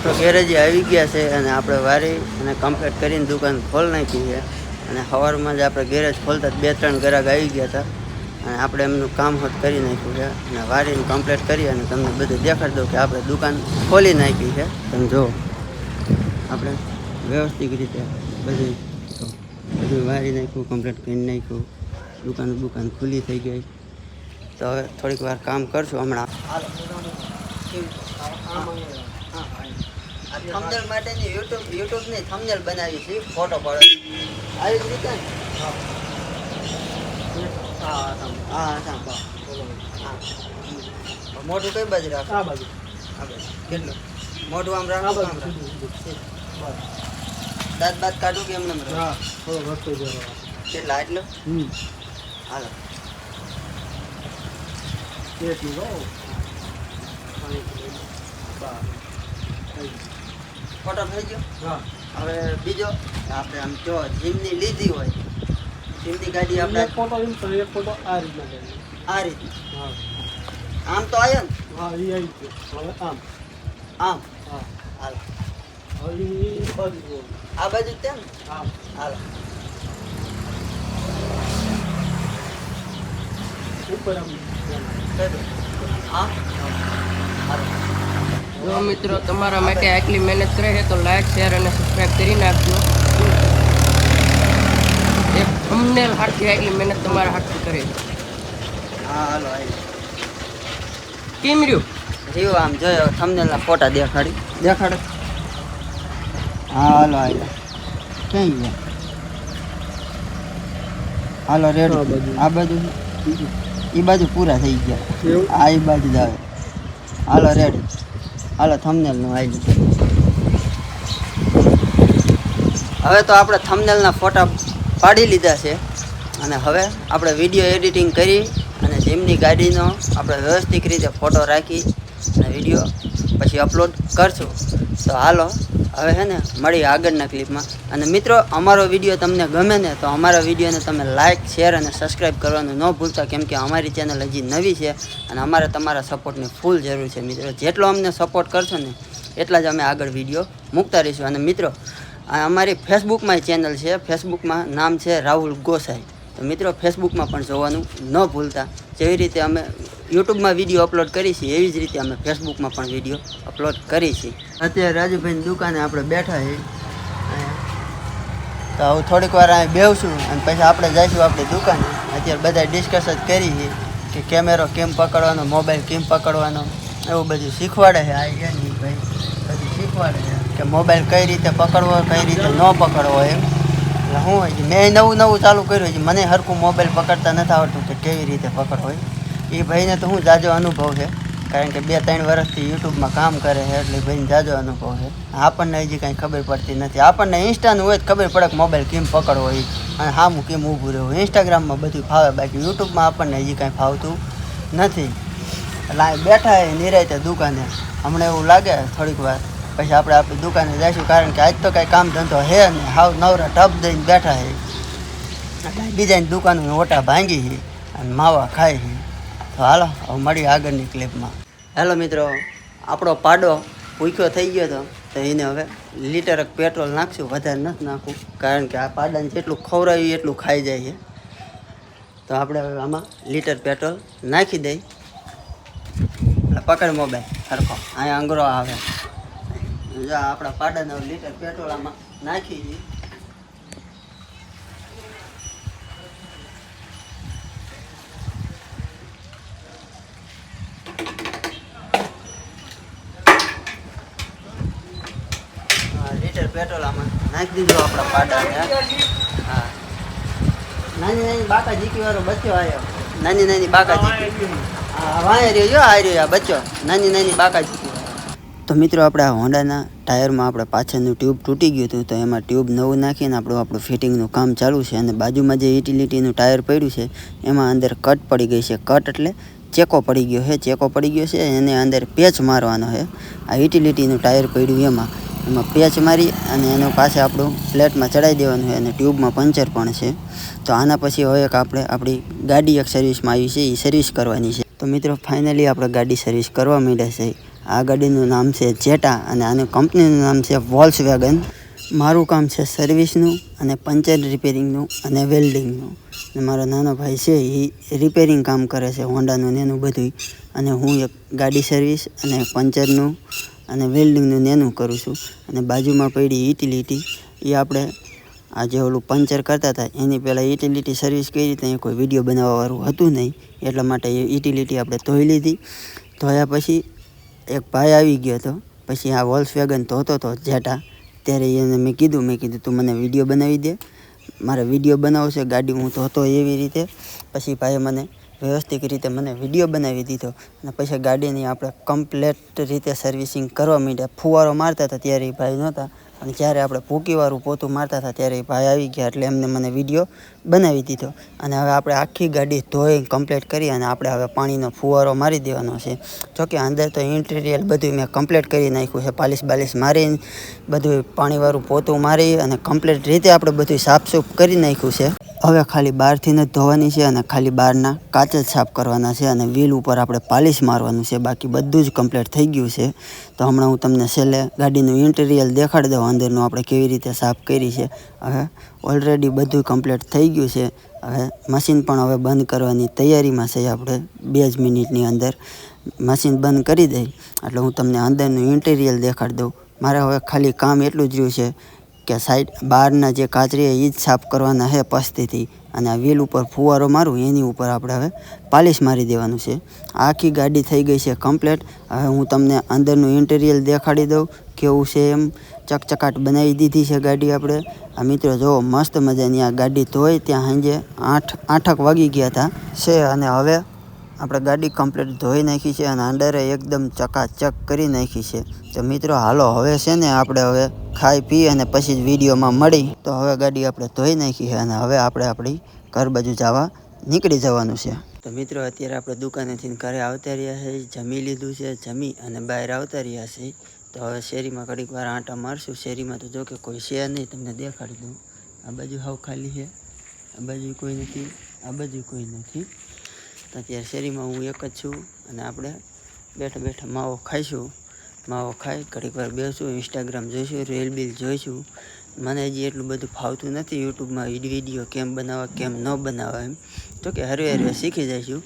તો ગેરેજે આવી ગયા છે અને આપણે વારી અને કમ્પ્લીટ કરીને દુકાન ખોલ નાખી છે. અને સવારમાં જ આપણે ગેરેજ ખોલતા 2-3 ગ્રાહક આવી ગયા હતા અને આપણે એમનું કામ હોત કરી નાખ્યું છે અને વારીને કમ્પ્લીટ કરી અને તમને બધું દેખાડી દઉં કે આપણે દુકાન ખોલી નાખી છે. તમે જુઓ આપણે વ્યવસ્થિત રીતે બધું વારી નાખ્યું, કમ્પ્લીટ કરી નાખ્યું, દુકાન ખુલ્લી થઈ ગઈ. તો હવે થોડીક વાર કામ કરશું હમણાં. થંબનેલ માટેની યુટ્યુબની થંબનેલ બનાવી છે, ફોટો પડે આવી જ રીતે. મોઢું કઈ બાજુ રાખો? આ બાજુ. કેટલું મોઢું આમ રાખો? દાંત બાત કાઢું કે એમને કેટલા? એટલું હાલો. ફોટો થઈ ગયો. હવે બીજો આપણે આમ જો જીમની લીધી હોય, જીમની ગાડી આપણે ફોટો આ રીતે આમ તો આવ્યો ને? આમ હાલો. આ બાજુ તેમ હાલો. જો મિત્રો તમારા માટે આટલી મહેનત કરે છે તો લાઈક, શેર અને સબસ્ક્રાઈબ કરી નાખજો. એક થંબનેલ હાથથી આટલી મહેનત તમારા હાથથી કરે છે. હા હાલો. કેમ રહ્યું? આમ જોયો થંબનેલના ફોટા દેખાડે. હા હાલો આવ્યા. ક્યાં ગયા? હાલો રેડ. આ બાજુ એ બાજુ પૂરા થઈ ગયા. આ એ બાજુ જ આવે. હાલો રેડી. હાલો થંબનેલનું આવી ગયું. હવે તો આપણે થંબનેલના ફોટા પાડી લીધા છે અને હવે આપણે વિડીયો એડિટિંગ કરી અને જીમની ગાડીનો આપણે વ્યવસ્થિત રીતે ફોટો રાખી અને વિડીયો પછી અપલોડ કરશું. તો હાલો હવે છે ને મળી આગળના ક્લિપમાં. અને મિત્રો અમારો વિડીયો તમને ગમે ને તો અમારા વિડીયોને તમે લાઇક, શેર અને સબસ્ક્રાઈબ કરવાનું ન ભૂલતા, કેમ કે અમારી ચેનલ હજી નવી છે અને અમારે તમારા સપોર્ટની ફૂલ જરૂર છે. મિત્રો જેટલો અમને સપોર્ટ કરશો ને એટલા જ અમે આગળ વિડીયો મૂકતા રહીશું. અને મિત્રો અમારી ફેસબુકમાં ચેનલ છે, ફેસબુકમાં નામ છે રાહુલ ગોસાઈ. તો મિત્રો ફેસબુકમાં પણ જોવાનું ન ભૂલતા. જેવી રીતે અમે યુટ્યુબમાં વિડીયો અપલોડ કરી છીએ એવી જ રીતે અમે ફેસબુકમાં પણ વિડીયો અપલોડ કરી છીએ. અત્યારે રાજુભાઈની દુકાને આપણે બેઠા છીએ તો હું થોડીક વાર અહીં બેસું અને પછી આપણે જઈશું આપણી દુકાને. અત્યારે બધા ડિસ્કસ જ કરી છે કે કેમેરો કેમ પકડવાનો, મોબાઈલ કેમ પકડવાનો, એવું બધું શીખવાડે છે. આ નહીં ભાઈ બધું શીખવાડે છે કે મોબાઈલ કઈ રીતે પકડવો, કઈ રીતે ન પકડવો એમ. એટલે શું હોય છે, મેં નવું ચાલુ કર્યું છે. મને હરખું મોબાઈલ પકડતા નથી આવડતું કે કેવી રીતે પકડવો. એ ભાઈને તો હું જાજો અનુભવ છે, કારણ કે 2-3 વર્ષથી યુટ્યુબમાં કામ કરે છે એટલે ભાઈને જાજો અનુભવ છે. આપણને હજી કાંઈ ખબર પડતી નથી. આપણને ઇન્સ્ટાનું હોય તો ખબર પડે કે મોબાઈલ કેમ પકડવો હોય અને સામું કેમ ઊભું રહેવું. ઇન્સ્ટાગ્રામમાં બધું ફાવે, બાકી યુટ્યુબમાં આપણને હજી કાંઈ ફાવતું નથી. એટલે આ બેઠા એ નિરાયતે દુકાને. હમણાં એવું લાગે થોડીક વાર પછી આપણે આપણી દુકાને જઈશું, કારણ કે આજ તો કાંઈ કામ ધંધો હે ને, હાવ નવરા ટપ દઈને બેઠા છે. બીજાની દુકાનની ઓટા ભાંગી છે અને માવા ખાય છે. તો હાલો હવે મળીએ આગળની ક્લિપમાં. હેલો મિત્રો, આપણો પાડો ભૂખ્યો થઈ ગયો હતો તો એને હવે લીટર પેટ્રોલ નાખશું. વધારે નથી નાખવું, કારણ કે આ પાડાને જેટલું ખવડાવ્યું એટલું ખાઈ જાય છે. તો આપણે હવે આમાં લીટર પેટ્રોલ નાખી દઈ. પકડ મોબાઈલ સરખો, અહીંયા અંગરો આવે. જો આપણા પાડાને લીટર પેટ્રોલ આમાં નાખી દઈએ. લીટર પેટ્રોલ આમાં નાખી દીધું આપણા પાડાને. હા, નાની બાકા જીકી વાળો બચ્ચો આવ્યો. નાની બાકા જીકી. હા વાંહે રહ્યો, આ રહ્યો આ બચ્ચો, નાની બાકા જીકી. તો મિત્રો આપણે આ હોન્ડાના ટાયરમાં આપણે પાછળનું ટ્યુબ તૂટી ગયું હતું તો એમાં ટ્યુબ નવું નાખીને આપણું ફિટિંગનું કામ ચાલુ છે. અને બાજુમાં જે યુટિલિટીનું ટાયર પડ્યું છે એમાં અંદર કટ પડી ગઈ છે. કટ એટલે ચેકો પડી ગયો છે. એને અંદર પેચ મારવાનો છે. આ યુટિલિટીનું ટાયર પડ્યું એમાં પેચ મારી અને એનો પાસે આપણું પ્લેટમાં ચડાવી દેવાનું છે. અને ટ્યુબમાં પંચર પણ છે. તો આના પછી હવે એક આપણે આપણી ગાડી એક સર્વિસમાં આવી છે, એ સર્વિસ કરવાની છે. તો મિત્રો ફાઇનલી આપણે ગાડી સર્વિસ કરવા માંડ્યા છે. આ ગાડીનું નામ છે જેટા અને આની કંપનીનું નામ છે વોલ્ક્સવેગન. મારું કામ છે સર્વિસનું અને પંચર રિપેરિંગનું અને વેલ્ડિંગનું. અને મારો નાનો ભાઈ છે એ રિપેરિંગ કામ કરે છે હોન્ડાનું ને એનું બધું. અને હું એક ગાડી સર્વિસ અને પંચરનું અને વેલ્ડિંગનું એનું કરું છું. અને બાજુમાં પડી યુટિલિટી એ આપણે આ જે ઓલું પંચર કરતા હતા એની પહેલાં યુટિલિટી સર્વિસ કરી ત્યાં કોઈ વિડીયો બનાવવાવાળું હતું નહીં, એટલા માટે એ યુટિલિટી આપણે ધોઈ લીધી. ધોયા પછી એક ભાઈ આવી ગયો હતો. પછી આ વોલ્ક્સવેગન ધોતો હતો જેટા, ત્યારે એને મેં કીધું તું મને વિડીયો બનાવી દે, મારે વિડીયો બનાવવો છે ગાડી હું ધોતો એવી રીતે. પછી ભાઈએ મને વ્યવસ્થિત રીતે મને વિડીયો બનાવી દીધો. અને પછી ગાડીની આપણે કમ્પ્લેટ રીતે સર્વિસિંગ કરવા માંડ્યા. ફુવારો મારતા હતા ત્યારે એ ભાઈ નહોતા, અને જ્યારે આપણે ભૂકીવાળું પોતું મારતા હતા ત્યારે એ ભાઈ આવી ગયા, એટલે એમને મને વિડીયો બનાવી દીધો. અને હવે આપણે આખી ગાડી ધોઈ કમ્પ્લીટ કરી અને આપણે હવે પાણીનો ફુવારો મારી દેવાનો છે. જોકે અંદર તો ઇન્ટિરિયર બધું મેં કમ્પ્લીટ કરી નાખ્યું છે, પાલિશ બાલિશ મારી બધું પાણીવાળું પોતું મારી અને કમ્પ્લીટ રીતે આપણે બધું સાફસૂફ કરી નાખ્યું છે. હવે ખાલી બહારથી જ ધોવાની છે અને ખાલી બહારના કાચ જ સાફ કરવાના છે અને વ્હીલ ઉપર આપણે પાલિશ મારવાનું છે. બાકી બધું જ કમ્પ્લીટ થઈ ગયું છે. તો હમણાં હું તમને છેલ્લે ગાડીનું ઇન્ટિરિયર દેખાડી દઉં, અંદરનું આપણે કેવી રીતે સાફ કરી છે. હવે ઓલરેડી બધું કમ્પ્લીટ થઈ ગયું છે. હવે મશીન પણ હવે બંધ કરવાની તૈયારીમાં છે. આપણે 2 જ મિનિટની અંદર મશીન બંધ કરી દઈ એટલે હું તમને અંદરનું ઇન્ટિરિયર દેખાડી દઉં. મારે હવે ખાલી કામ એટલું જ રહ્યું છે કે સાઈડ બહારના જે કાચરી એ જ સાફ કરવાના છે પસ્તીથી, અને આ વ્હીલ ઉપર ફુવારો મારું એની ઉપર આપણે હવે પાલિશ મારી દેવાનું છે. આખી ગાડી થઈ ગઈ છે કમ્પ્લીટ. હવે હું તમને અંદરનું ઇન્ટિરિયર દેખાડી દઉં કેવું છે એમ. ચકચકાટ બનાવી દીધી છે ગાડી આપણે. આ મિત્રો જુઓ મસ્ત મજાની આ ગાડી ધોઈ ત્યાં સાંજે 8 વાગી ગયા હતા છે, અને હવે આપણે ગાડી કમ્પ્લીટ ધોઈ નાખી છે અને અંદરે એકદમ ચકાચક કરી નાખી છે. તો મિત્રો હાલો હવે છે ને આપણે હવે ખાઈ પી અને પછી જ વિડીયોમાં મળી. તો હવે ગાડી આપણે ધોઈ નાખી છે અને હવે આપણે આપણી ઘર બાજુ જવા નીકળી જવાનું છે. તો મિત્રો અત્યારે આપણે દુકાનેથી ઘરે આવતા રહ્યા છે, જમી લીધું છે, જમી અને બહાર આવતા રહ્યા છે. તો હવે શેરીમાં ઘડીક વાર આંટા મારશું. શેરીમાં તો જો કે કોઈ છે નહીં, તમને દેખાડી દઉં. આ બાજુ હાવ ખાલી છે, આ બાજુ કોઈ નથી, આ બાજુ કોઈ નથી. તો અત્યારે શેરીમાં હું એક જ છું અને આપણે બેઠા બેઠા માવો ખાઈશું. માવો ખાઈ ઘડીક વાર બેસું, ઇન્સ્ટાગ્રામ જોઈશું, રીલ બીલ જોઈશું. મને હજી એટલું બધું ફાવતું નથી યુટ્યુબમાં વિડીયો કેમ બનાવવા કેમ ન બનાવવા એમ. તો કે હરવે હરવે શીખી જઈશું.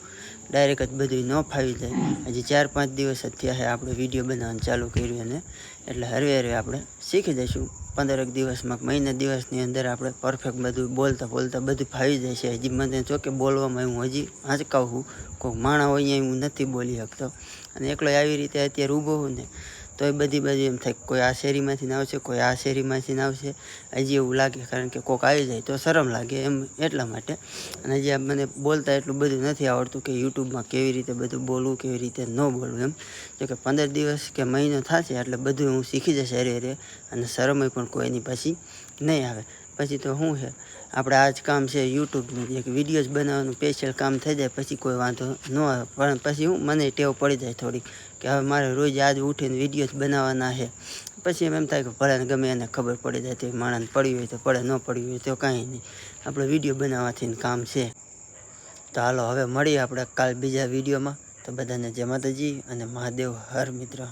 ડાયરેક્ટ જ બધું ન ફાવી જાય. હજી 4-5 દિવસ જ થયા છે આપણે વિડીયો બનાવવાનું ચાલુ કર્યું અને એટલે હરવે હરવે આપણે શીખી જઈશું. 15 દિવસમાં મહિના દિવસની અંદર આપણે પરફેક્ટ બધું બોલતા બધું ફાવી જાય છે. હજી મને જો કે બોલવામાં હું હજી આંચકાવું છું. કોઈક માણા હોય અહીંયા હું નથી બોલી શકતો, અને એકલો આવી રીતે અત્યારે ઊભો હું ને તો એ બધી બાજુ એમ થાય કોઈ આ શેરીમાંથી ને આવશે, કોઈ આ શેરીમાંથી ને આવશે. હજી એવું લાગે, કારણ કે કોઈક આવી જાય તો શરમ લાગે એમ, એટલા માટે. અને હજી મને બોલતા એટલું બધું નથી આવડતું કે યુટ્યુબમાં કેવી રીતે બધું બોલવું, કેવી રીતે ન બોલવું એમ. જો કે 15 દિવસ કે મહિનો થશે એટલે બધું હું શીખી જશે હરે અને શરમય પણ કોઈની પછી નહીં આવે. પછી તો શું છે આપણે આ જ કામ છે યુટ્યુબનું, એક વિડીયો જ બનાવવાનું સ્પેશિયલ કામ થઈ જાય પછી કોઈ વાંધો ન આવે. પણ પછી મને ટેવ પડી જાય થોડીક કે હવે મારે રોજ આજ ઉઠીને વિડીયો જ બનાવવાના છે. પછી એમ થાય કે ભલે ગમે એને ખબર પડી જાય તો માણસને પડી હોય તો પડે, ન પડી હોય તો કાંઈ નહીં. આપણે વિડીયો બનાવવાથી કામ છે. તો હાલો હવે મળીએ આપણે કાલ બીજા વિડીયોમાં. તો બધાને જય માતાજી અને મહાદેવ હર મિત્ર.